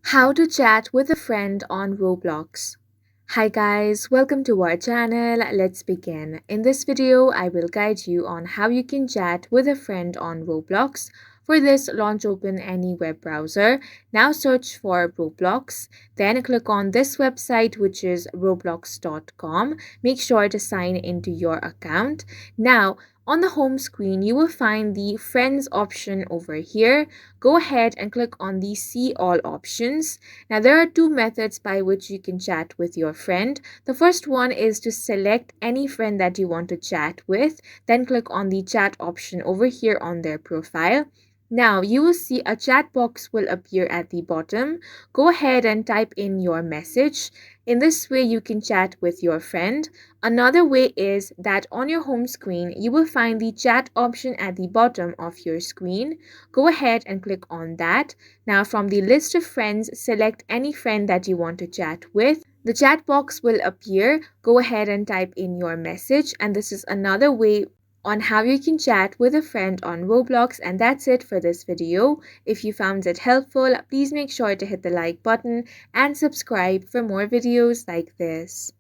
How to chat with a friend on Roblox. Hi guys, welcome to our channel. Let's begin. In this video, I will guide you on how you can chat with a friend on Roblox. For this, launch open any web browser. Now search for Roblox. Then click on this website, which is roblox.com. Make sure to sign into your account. Now, on the home screen, you will find the friends option over here. Go ahead and click on the see all options. Now there are two methods by which you can chat with your friend. The first one is to select any friend that you want to chat with, then click on the chat option over here on their profile. Now you will see a chat box will appear at the bottom. Go ahead and type in your message. In this way you can chat with your friend. Another way is that on your home screen you will find the chat option at the bottom of your screen. Go ahead and click on that. Now from the list of friends, select any friend that you want to chat with. The chat box will appear. Go ahead and type in your message, and this is another way on how you can chat with a friend on Roblox. And that's it for this video. If you found it helpful, please make sure to hit the like button and subscribe for more videos like this.